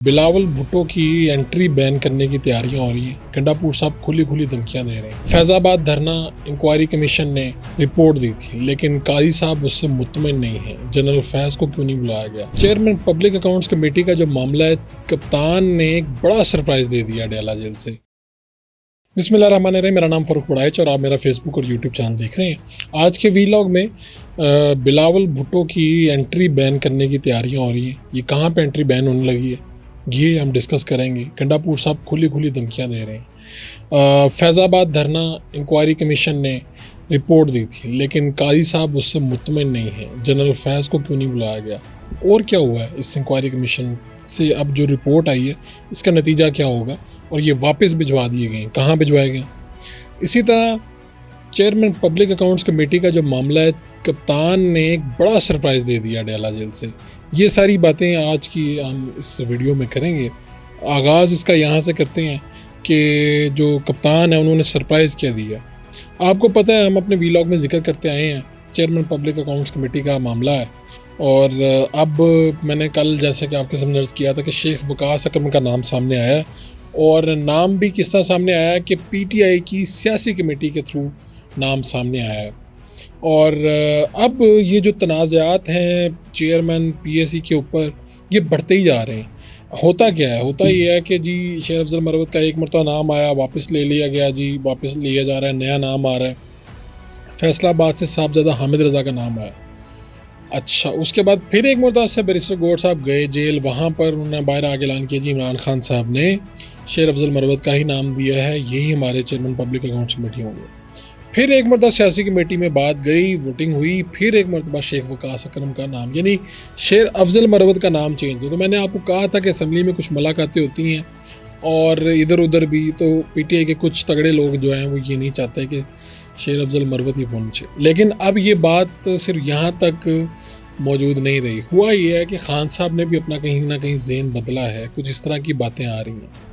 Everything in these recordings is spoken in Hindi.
बिलावल भुट्टो की एंट्री बैन करने की तैयारियां हो रही हैं। गंडापुर साहब खुली खुली धमकियां दे रहे हैं। फैजाबाद धरना इंक्वायरी कमीशन ने रिपोर्ट दी थी, लेकिन काजी साहब उससे मुतमिन नहीं है। जनरल फैज को क्यों नहीं बुलाया गया? चेयरमैन पब्लिक अकाउंट्स कमेटी का जो मामला है, कप्तान ने एक बड़ा सरप्राइज दे दिया अडयाला जेल से। बिस्मिल्लाहिर्रहमानिर्रहीम, मेरा नाम फ़ारूक वड़ाइच और आप मेरा फेसबुक और यूट्यूब चैनल देख रहे हैं। आज के वीलॉग में बिलावल भुट्टो की एंट्री बैन करने की तैयारियां हो रही हैं। ये कहाँ पे एंट्री बैन होने लगी है, ये हम डिस्कस करेंगे। गंडापुर साहब खुली खुली धमकियां दे रहे हैं। फैज़ाबाद धरना इंक्वायरी कमीशन ने रिपोर्ट दी थी, लेकिन काजी साहब उससे मुतमिन नहीं है। जनरल फैज़ को क्यों नहीं बुलाया गया? और क्या हुआ है इस इंक्वायरी कमीशन से? अब जो रिपोर्ट आई है, इसका नतीजा क्या होगा? और ये वापस भिजवा दिए गए, कहाँ भिजवाए गए? इसी तरह चेयरमैन पब्लिक अकाउंट्स कमेटी का जो मामला है, कप्तान ने एक बड़ा सरप्राइज़ दे दिया अडयाला जेल से। ये सारी बातें आज की हम इस वीडियो में करेंगे। आगाज़ इसका यहाँ से करते हैं कि जो कप्तान है उन्होंने सरप्राइज़ क्या दिया। आपको पता है, हम अपने वीलॉग में जिक्र करते आए हैं, चेयरमैन पब्लिक अकाउंट्स कमेटी का मामला है। और अब मैंने कल जैसे कि आपके सामने अर्ज़ किया था कि शेख वकास अकरम का नाम सामने आया है, और नाम भी किस तरह सामने आया है कि PTI की सियासी कमेटी के थ्रू नाम सामने आया है। और अब ये जो तनाज़ात हैं चेयरमैन PAC के ऊपर, ये बढ़ते ही जा रहे हैं। होता क्या है? होता ये है कि जी शेर अफजल मरवत का एक मरतबा नाम आया, वापस ले लिया गया, जी वापस लिया जा रहा है, नया नाम आ रहा है। फैसलाबाद से साहबजादा हामिद रज़ा का नाम आया। अच्छा, उसके बाद फिर एक मरतबा से बैरिस्टर गौर साहब गए जेल, वहाँ पर उन्होंने बाहर आगे ऐलान किया जी इमरान खान साहब ने शेर अफजल मरवत का ही नाम दिया है, यही हमारे चेयरमैन पब्लिक अकाउंट्स कमेटी होंगे। फिर एक मरतबा सियासी कमेटी में बात गई, वोटिंग हुई, फिर एक मरतबा शेख वकास अकरम का नाम, यानी शेर अफजल मरवत का नाम चेंज हो। तो मैंने आपको कहा था कि असम्बली में कुछ मुलाकातें होती हैं और इधर उधर भी, तो PTI के कुछ तगड़े लोग जो हैं वो ये नहीं चाहते कि शेर अफजल मरवत ही पहुँचे। लेकिन अब ये बात सिर्फ यहाँ तक मौजूद नहीं रही। हुआ ये है कि खान साहब ने भी अपना कहीं ना कहीं ज़हन बदला है, कुछ इस तरह की बातें आ रही हैं।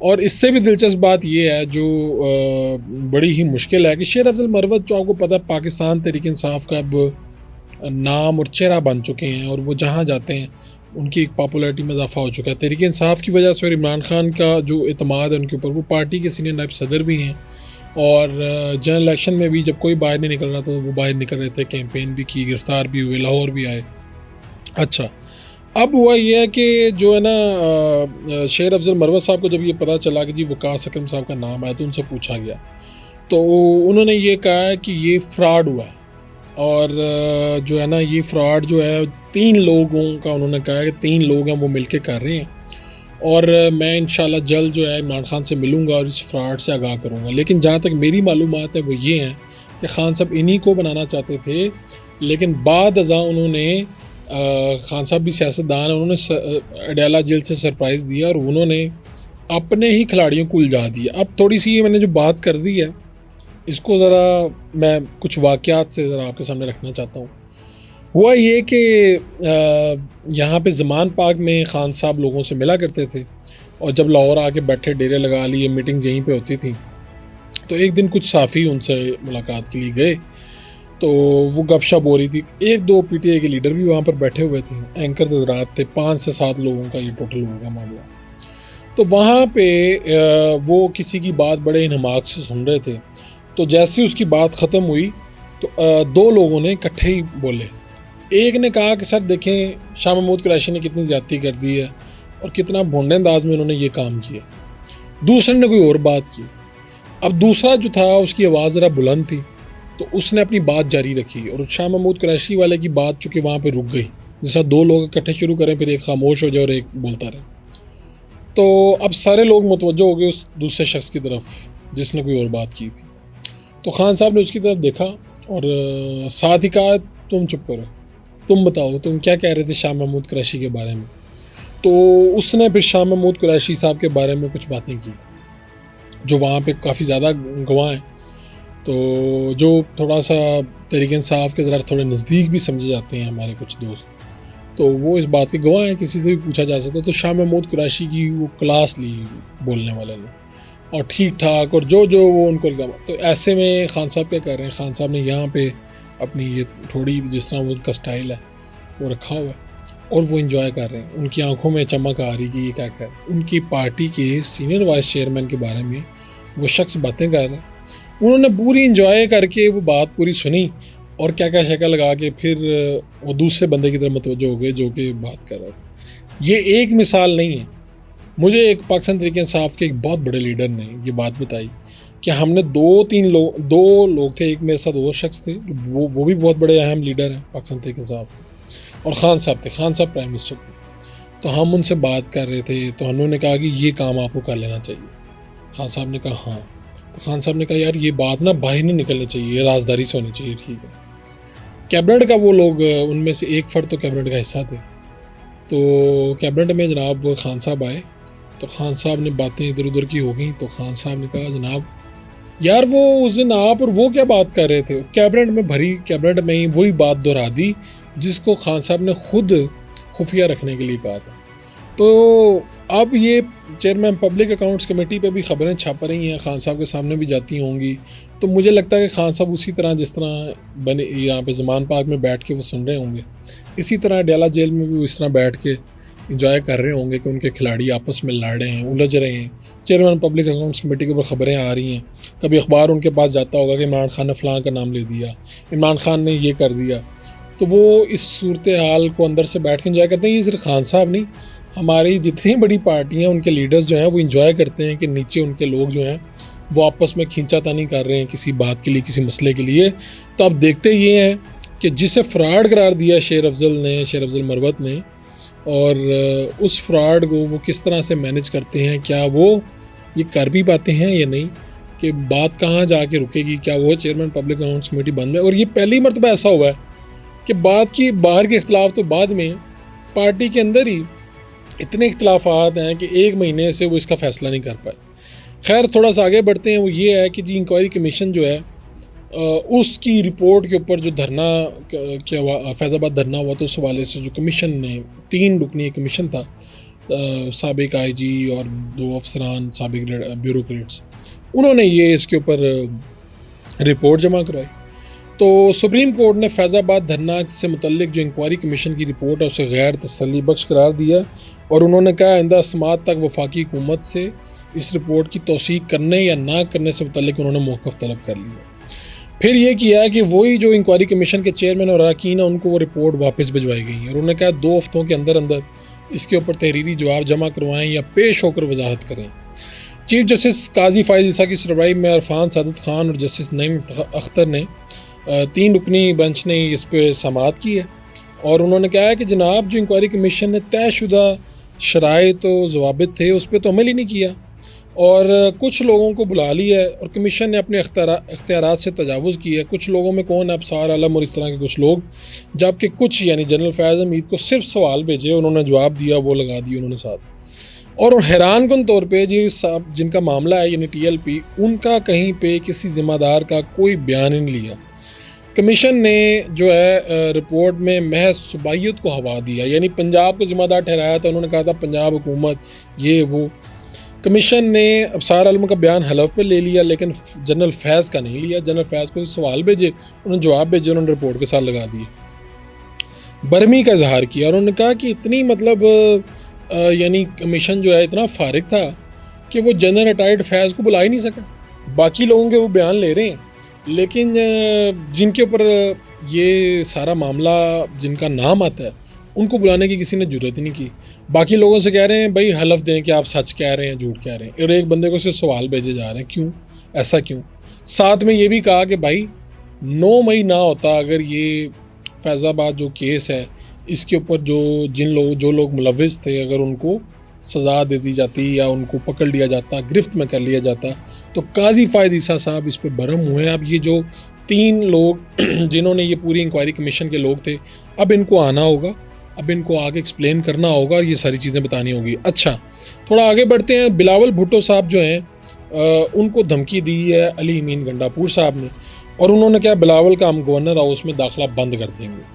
और इससे भी दिलचस्प बात यह है, जो बड़ी ही मुश्किल है, कि शेर अफजल मरवत, जो आपको पता है पाकिस्तान तहरीक इंसाफ का अब नाम और चेहरा बन चुके हैं, और वो जहाँ जाते हैं उनकी एक पॉपुलैरिटी में इजाफा हो चुका है तहरीक इंसाफ की वजह से। और इमरान खान का जो एतमाद है उनके ऊपर, वो पार्टी के सीनियर नायब सदर भी हैं, और जनरल इलेक्शन में भी जब कोई बाहर नहीं निकल रहा था तो वो बाहर निकल रहे थे, कैंपेन भी की, गिरफ्तार भी हुए, लाहौर भी आए। अच्छा, अब हुआ ये है कि जो है ना, शेर अफजल मरवत साहब को जब ये पता चला कि जी वकास अकरम साहब का नाम आया, तो उनसे पूछा गया, तो उन्होंने ये कहा है कि ये फ्रॉड हुआ है। और जो है ना, ये फ्रॉड जो है 3 लोगों का उन्होंने कहा है कि 3 लोग हैं वो मिलके कर रहे हैं, और मैं इंशाल्लाह जल्द जो है इमरान खान से मिलूँगा और इस फ्रॉड से आगाह करूँगा। लेकिन जहाँ तक मेरी मालूमात है वो ये हैं कि खान साहब इन्हीं को बनाना चाहते थे, लेकिन बाद अज़ा उन्होंने, खान साहब भी सियासतदान है, उन्होंने अडयाला जेल से सरप्राइज़ दिया और उन्होंने अपने ही खिलाड़ियों को उलझा दिया। अब थोड़ी सी ये मैंने जो बात कर दी है, इसको ज़रा मैं कुछ वाक़यात से ज़रा आपके सामने रखना चाहता हूँ। हुआ ये कि यहाँ पे ज़मान पार्क में खान साहब लोगों से मिला करते थे, और जब लाहौर आके बैठे, डेरे लगा लिए, मीटिंग्स यहीं पे होती थी, तो एक दिन कुछ साफ़ी उनसे मुलाकात के लिए गए, तो वो गपशप हो रही थी। 1-2 PTI के लीडर भी वहाँ पर बैठे हुए थे, एंकर हज़रात थे, 5 से 7 लोगों का ये टोटल होगा मामला। तो वहाँ पे वो किसी की बात बड़े इन्हमाक से सुन रहे थे। तो जैसे उसकी बात ख़त्म हुई तो 2 लोगों ने इकट्ठे ही बोले। एक ने कहा कि सर देखें, शाह महमूद कुरैशी ने कितनी ज़्यादती कर दी है और कितना भोंडे अंदाज में उन्होंने ये काम किया। दूसरे ने कोई और बात की। अब दूसरा जो था, उसकी आवाज़ ज़रा बुलंद थी, तो उसने अपनी बात जारी रखी, और शाह महमूद कुरैशी वाले की बात चूँकि वहाँ पे रुक गई। जैसा 2 लोग इकट्ठे शुरू करें, फिर एक खामोश हो जाए और एक बोलता रहे। तो अब सारे लोग मुतवज्जो हो गए उस दूसरे शख्स की तरफ जिसने कोई और बात की थी। तो खान साहब ने उसकी तरफ देखा और साथ ही कहा, तुम चुप करो, तुम बताओ तुम क्या कह रहे थे शाह महमूद कुरैशी के बारे में। तो उसने फिर शाह महमूद कुरैशी साहब के बारे में कुछ बातें की, जो वहाँ पे काफ़ी ज़्यादा गवाह हैं, तो जो थोड़ा सा तहरीक इंसाफ के ज़रा थोड़े नज़दीक भी समझे जाते हैं हमारे कुछ दोस्त, तो वो इस बात के गवाह हैं, किसी से भी पूछा जा सकता है। तो शाह महमूद कुरैशी की वो क्लास ली बोलने वाले ने, और ठीक ठाक, और जो जो वो उनको लगा। तो ऐसे में खान साहब क्या कर रहे हैं, खान साहब ने यहाँ पे अपनी ये थोड़ी, जिस तरह वो उनका स्टाइल है वो रखा हुआ है, और वो इंजॉय कर रहे हैं, उनकी आंखों में चमक आ रही कि ये क्या कर रहे हैं। उनकी पार्टी के सीनियर वाइस चेयरमैन के बारे में वो शख्स बातें कर रहे हैं, उन्होंने पूरी इंजॉय करके वो बात पूरी सुनी और क्या क्या शक्ल लगा के फिर वो दूसरे बंदे की तरफ मुतवज्जो हो गए जो कि बात कर रहा था। ये एक मिसाल नहीं है। मुझे एक पाकिस्तान तहरीक इंसाफ के एक बहुत बड़े लीडर ने ये बात बताई कि हमने दो लोग थे, एक मेरे साथ और शख्स थे, वो भी बहुत बड़े अहम लीडर हैं पाकिस्तान तहरीक इंसाफ, और ख़ान साहब थे, ख़ान साहब प्राइम मिनिस्टर थे। तो हम उनसे बात कर रहे थे तो उन्होंने कहा कि ये काम आपको कर लेना चाहिए। ख़ान साहब ने कहा हाँ। तो ख़ान साहब ने कहा यार ये बात ना बाहर नहीं निकलनी चाहिए, ये राजदारी से होनी चाहिए। ठीक है। कैबिनेट का वो लोग, उनमें से एक फ़र्द तो कैबिनेट का हिस्सा थे, तो कैबिनेट में जनाब ख़ान साहब आए तो ख़ान साहब ने बातें इधर उधर की हो गई। तो ख़ान साहब ने कहा जनाब यार वो उस दिन आप और वो क्या बात कर रहे थे, कैबिनेट में ही वही बात दोहरा दी जिसको ख़ान साहब ने खुद खुफिया रखने के लिए कहा था। तो अब ये चेयरमैन पब्लिक अकाउंट्स कमेटी पे भी ख़बरें छप रही हैं, ख़ान साहब के सामने भी जाती होंगी। तो मुझे लगता है कि ख़ान साहब उसी तरह जिस तरह बने यहाँ पे ज़मान पार्क में बैठ के वो सुन रहे होंगे, इसी तरह डयाला जेल में भी वो इस तरह बैठ के इंजॉय कर रहे होंगे कि उनके खिलाड़ी आपस में लड़ रहे हैं, उलझ रहे हैं। चेयरमैन पब्लिक अकाउंट्स कमेटी के ऊपर ख़बरें आ रही हैं, कभी अखबार उनके पास जाता होगा कि इमरान खान ने फ़लाँ का नाम ले दिया, इमरान खान ने ये कर दिया। तो वो इस सूरत हाल को अंदर से बैठ के इंजॉय करते हैं। ये सिर्फ ख़ान साहब नहीं, हमारी जितनी बड़ी पार्टियाँ, उनके लीडर्स जो हैं वो इंजॉय करते हैं कि नीचे उनके लोग जो हैं वो आपस में खींचातानी कर रहे हैं किसी बात के लिए, किसी मसले के लिए। तो अब देखते ये हैं कि जिसे फ्रॉड करार दिया शेर अफजल मरवत ने, और उस फ्रॉड को वो किस तरह से मैनेज करते हैं, क्या वो ये कर भी पाते हैं या नहीं, कि बात कहाँ जाके रुकेगी, क्या वो चेयरमैन पब्लिक अकाउंट्स कमेटी बंद है। और ये पहली मरतबा ऐसा हुआ है कि बात की बाहर के इख्तलाफ तो बाद में, पार्टी के अंदर ही इतने इख्तलाफात हैं कि एक महीने से वो इसका फ़ैसला नहीं कर पाए। खैर थोड़ा सा आगे बढ़ते हैं। वो ये है कि जी इंक्वायरी कमीशन जो है उसकी रिपोर्ट के ऊपर जो धरना क्या हुआ, फैज़ाबाद धरना हुआ, तो उस हवाले से जो कमीशन ने 3 रुकनी कमीशन था, साबिक IG और 2 अफसरान साबिक ब्यूरोक्रेट्स, उन्होंने ये इसके ऊपर रिपोर्ट जमा कराई। तो सुप्रीम कोर्ट ने फैज़ाबाद धरना से मुतल्लिक जो इंक्वायरी कमीशन की रिपोर्ट है उसे गैर तसल्ली बख्श करार दिया, और उन्होंने कहा आइंदा समात तक वफाकी हुकूमत से इस रिपोर्ट की तौसीक करने या ना करने से मुतल्लिक उन्होंने मौक़िफ़ तलब कर लिया। फिर ये किया कि वही जो इंक्वायरी कमीशन के चेयरमैन और अरकान है उनको वो रिपोर्ट वापस भिजवाई गई है, और उन्होंने कहा 2 हफ्तों के अंदर अंदर इसके ऊपर तहरीरी जवाब जमा करवाएं या पेश होकर वजाहत करें। चीफ जस्टिस काजी फ़ाइज़ ईसा की सरबराही में इरफान सादत खान और जस्टिस नईम अख्तर ने 3 रुकनी बेंच ने इस पर समाअत की है, और उन्होंने कहा है कि जनाब जो इंक्वायरी कमीशन ने तयशुदा शराइत व ज़वाबित थे उस पर तो अमल ही नहीं किया, और कुछ लोगों को बुला लिया है और कमीशन ने अपने इख्तियारात से तजावुज़ किया है। कुछ लोगों में कौन है, अबसार आलम और इस तरह के कुछ लोग, जबकि कुछ यानी जनरल फैज़ हमीद को सिर्फ सवाल भेजे, उन्होंने जवाब दिया, वो लगा दिए उन्होंने साथ। और हैरान कुन तौर पे जी साहब जिनका मामला है यानी TLP, उनका कहीं पे किसी ज़िम्मेदार का कोई बयान ही नहीं लिया। कमीशन ने जो है रिपोर्ट में महज सूबाइयत को हवा दिया, यानी पंजाब को ज़िम्मेदार ठहराया था। उन्होंने कहा था पंजाब हुकूमत ये वो। कमीशन ने अबसार आलम का बयान हलफ पे ले लिया, लेकिन जनरल फैज़ का नहीं लिया। जनरल फैज़ को सवाल भेजे, उन्होंने जवाब भेजे, उन्होंने रिपोर्ट के साथ लगा दिए। बरमी का इजहार किया और उन्होंने कहा कि इतनी मतलब यानी कमीशन जो है इतना फारिग था कि वो जनरल रिटायर्ड फैज़ को बुला ही नहीं सका। बाकी लोगों के वो बयान ले रहे हैं, लेकिन जिनके ऊपर ये सारा मामला जिनका नाम आता है उनको बुलाने की किसी ने जुर्रत ही नहीं की। बाकी लोगों से कह रहे हैं भाई हलफ दें कि आप सच कह रहे हैं झूठ कह रहे हैं, और एक बंदे को सिर्फ सवाल भेजे जा रहे हैं, क्यों ऐसा क्यों। साथ में ये भी कहा कि भाई 9 मई ना होता अगर ये फैज़ाबाद जो केस है इसके ऊपर जो लोग मुलविस थे अगर उनको सज़ा दे दी जाती या उनको पकड़ लिया जाता, गिरफ्त में कर लिया जाता, तो काजी फ़ाइज़ ईसा साहब इस पर बरम हुए। अब ये जो 3 लोग जिन्होंने ये पूरी इंक्वायरी कमीशन के लोग थे, अब इनको आना होगा, अब इनको आगे एक्सप्लेन करना होगा और ये सारी चीज़ें बतानी होगी। अच्छा थोड़ा आगे बढ़ते हैं। बिलावल भुट्टो साहब जो हैं उनको धमकी दी है अली अमीन गंडापुर साहब ने, और उन्होंने क्या बिलावल का हम गवर्नर हाउस में दाखिला बंद कर देंगे।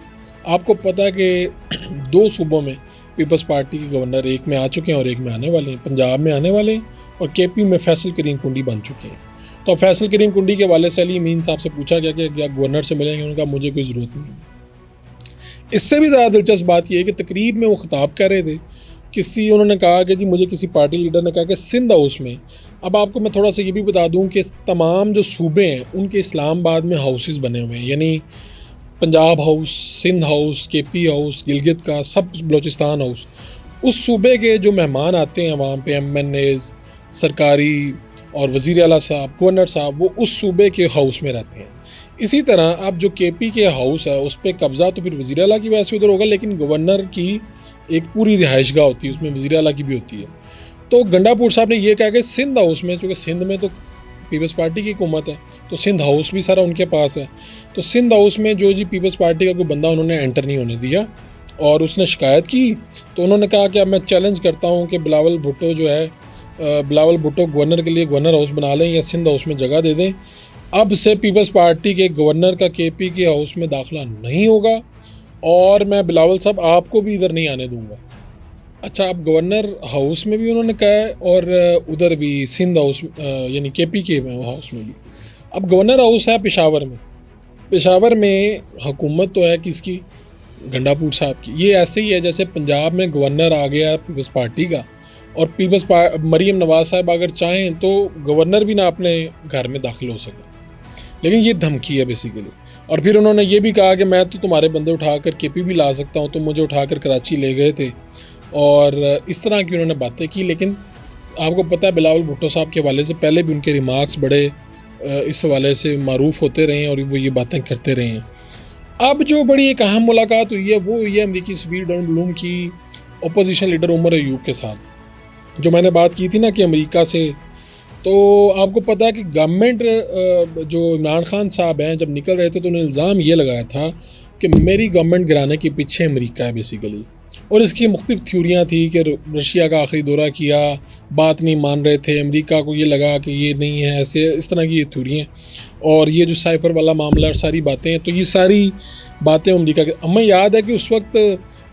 आपको पता है कि 2 सूबों में पीपल्स पार्टी के गवर्नर, एक में आ चुके हैं और एक में आने वाले हैं। पंजाब में आने वाले हैं और KP में फैसल करीम कुंडी बन चुके हैं। तो फैसल करीम कुंडी के हवाले से अली अमीन साहब से पूछा गया कि क्या गवर्नर से मिलेंगे, उन्होंने कहा मुझे कोई ज़रूरत नहीं। इससे भी ज़्यादा दिलचस्प बात यह है कि तकरीब में वो खिताब कर रहे थे, उन्होंने कहा कि जी मुझे किसी पार्टी लीडर ने कहा कि सिंध हाउस में, अब आपको मैं थोड़ा सा ये भी बता दूं कि तमाम जो सूबे हैं उनके इस्लामाबाद में हाउसेस बने हुए हैं, यानी Punjab house, Sindh house, KP house, Gilgit का सब, बलोचिस्तान हाउस। उस सूबे के जो मेहमान आते हैं वहाँ पे MNAs, सरकारी और वज़ीर आला साहब, गवर्नर साहब, वो उस सूबे के हाउस में रहते हैं। इसी तरह अब जो केपी के हाउस है उस पर कब्ज़ा तो फिर वज़ीर आला की वजह से उधर होगा, लेकिन गवर्नर की एक पूरी रिहाइशगाह होती है, उसमें वज़ीर आला की भी होती है। तो गंडापुर साहब ने ये कहा कि सिंध हाउस में, चूँकि सिंध में तो पीपल्स पार्टी की हुकूमत है, तो सिंध हाउस भी सारा उनके पास है। तो सिंध हाउस में जो जी पीपल्स पार्टी का कोई बंदा उन्होंने एंटर नहीं होने दिया और उसने शिकायत की। तो उन्होंने कहा कि अब मैं चैलेंज करता हूँ कि बिलावल भुट्टो जो है, बिलावल भुट्टो गवर्नर के लिए गवर्नर हाउस बना लें या सिंध हाउस में जगह दे दें। अब से पीपल्स पार्टी के गवर्नर का केपी के हाउस में दाखिला नहीं होगा और मैं बिलावल साहब आपको भी इधर नहीं आने दूंगा। अच्छा, अब गवर्नर हाउस में भी उन्होंने कहा है और उधर भी सिंध हाउस यानी केपी के हाउस में भी। अब गवर्नर हाउस है पेशावर में हुकूमत तो है किसकी? गंडापुर साहब की। ये ऐसे ही है जैसे पंजाब में गवर्नर आ गया पीपल्स पार्टी का और मरीम नवाज साहब अगर चाहें तो गवर्नर भी ना अपने घर में दाखिल हो सके, लेकिन ये धमकी है बेसिकली। और फिर उन्होंने ये भी कहा कि मैं तो तुम्हारे बंदे उठाकर केपी भी ला सकता हूँ, तो मुझे उठाकर कराची ले गए थे और इस तरह की उन्होंने बातें की। लेकिन आपको पता है बिलावल भुट्टो साहब के हवाले से पहले भी उनके रिमार्क्स बड़े इस हवाले से मारूफ होते रहे हैं और वो ये बातें करते रहे हैं। अब जो बड़ी एक अहम मुलाकात हुई है वो हुई है अमरीकी सफीर डॉन ब्लूम की अपोजिशन लीडर उमर अयूब के साथ, जो मैंने बात की थी ना कि अमेरिका से। तो आपको पता है कि गवर्नमेंट जो इमरान खान साहब हैं जब निकल रहे थे तो उन्होंने इल्ज़ाम ये लगाया था कि मेरी गवर्नमेंट गिराने के पीछे अमेरिका है बेसिकली। और इसकी मुख्तलिफ थ्योरियाँ थी कि रशिया का आखिरी दौरा किया, बात नहीं मान रहे थे, अमेरिका को ये लगा कि ये नहीं है, ऐसे इस तरह की ये थ्योरियाँ। और ये जो साइफर वाला मामला और सारी बातें हैं, तो ये सारी बातें अमेरिका के। हमें याद है कि उस वक्त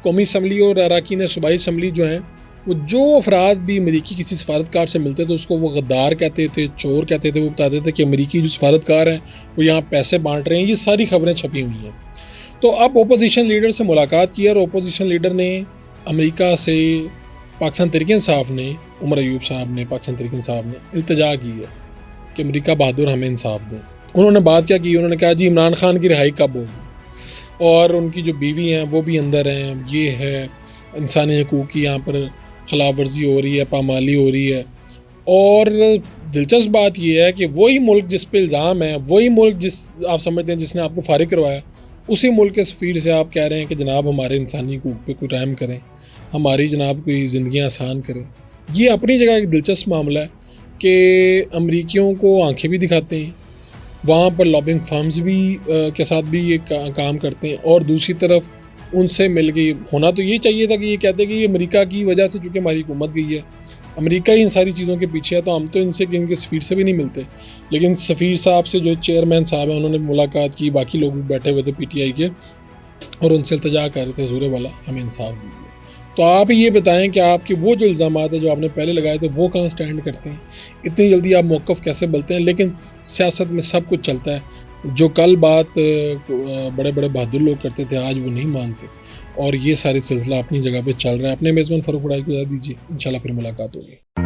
कौमी असम्बली और अरकान सूबाई असम्बली जो हैं, वो जो अफराद भी अमेरिकी किसी सफारतकार से मिलते थे उसको वो गद्दार कहते थे, चोर कहते थे। वो बताते थे कि अमेरिकी जो सफारतकार हैं वो यहाँ पैसे बांट रहे हैं। ये सारी खबरें छपी हुई हैं। तो अब ओपोजिशन लीडर से मुलाकात की और ओपोजिशन लीडर ने अमेरिका से पाकिस्तान तहरीक इंसाफ ने, उमर अयूब साहब ने, पाकिस्तान तहरीक इंसाफ ने इल्तिजा की है कि अमेरिका बहादुर हमें इंसाफ दें। उन्होंने बात क्या की? उन्होंने कहा जी इमरान खान की रिहाई कब होगी और उनकी जो बीवी हैं वो भी अंदर हैं, ये है इंसानी हकूक़ की यहाँ पर खिलाफ वर्जी हो रही है, पामाली हो रही है। और दिलचस्प बात यह है कि वही मुल्क जिस पे इल्ज़ाम है, वही मुल्क जिस आप समझते हैं जिसने आपको फारिग करवाया, उसी मुल्क के सफ़ीर से आप कह रहे हैं कि जनाब हमारे इंसानी हकूक़ पे कोई रहम करें, हमारी जनाब कोई ज़िंदगियाँ आसान करें। ये अपनी जगह एक दिलचस्प मामला है कि अमरीकियों को आंखें भी दिखाते हैं, वहाँ पर लॉबिंग फर्म्स भी के साथ भी ये काम करते हैं, और दूसरी तरफ उनसे मिल गई। होना तो ये चाहिए था कि ये कहते कि ये अमेरिका की वजह से चूँकि हमारी हुकूमत गई है, अमेरिका ही इन सारी चीज़ों के पीछे है, तो हम तो इनसे इनके सफ़ीर से भी नहीं मिलते। लेकिन सफ़ीर साहब से जो चेयरमैन साहब हैं उन्होंने मुलाकात की, बाकी लोग भी बैठे हुए थे PTI के, और उनसे इल्तिजा कर रहे थे हुज़ूर वाला हमें इंसाफ दीजिए। तो आप ये बताएं कि आपके वो जो इल्ज़ामात है जो आपने पहले लगाए थे वो कहाँ स्टैंड करते हैं? इतनी जल्दी आप मौक़िफ़ कैसे बदलते हैं? लेकिन सियासत में सब कुछ चलता है। जो कल बात बड़े बड़े बहादुर लोग करते थे आज वो नहीं मानते, और ये सारी सिलसिला अपनी जगह पे चल रहा है। अपने मेज़बान फ़ारूक हुडा को बता दीजिए, इंशाल्लाह फिर मुलाकात होगी।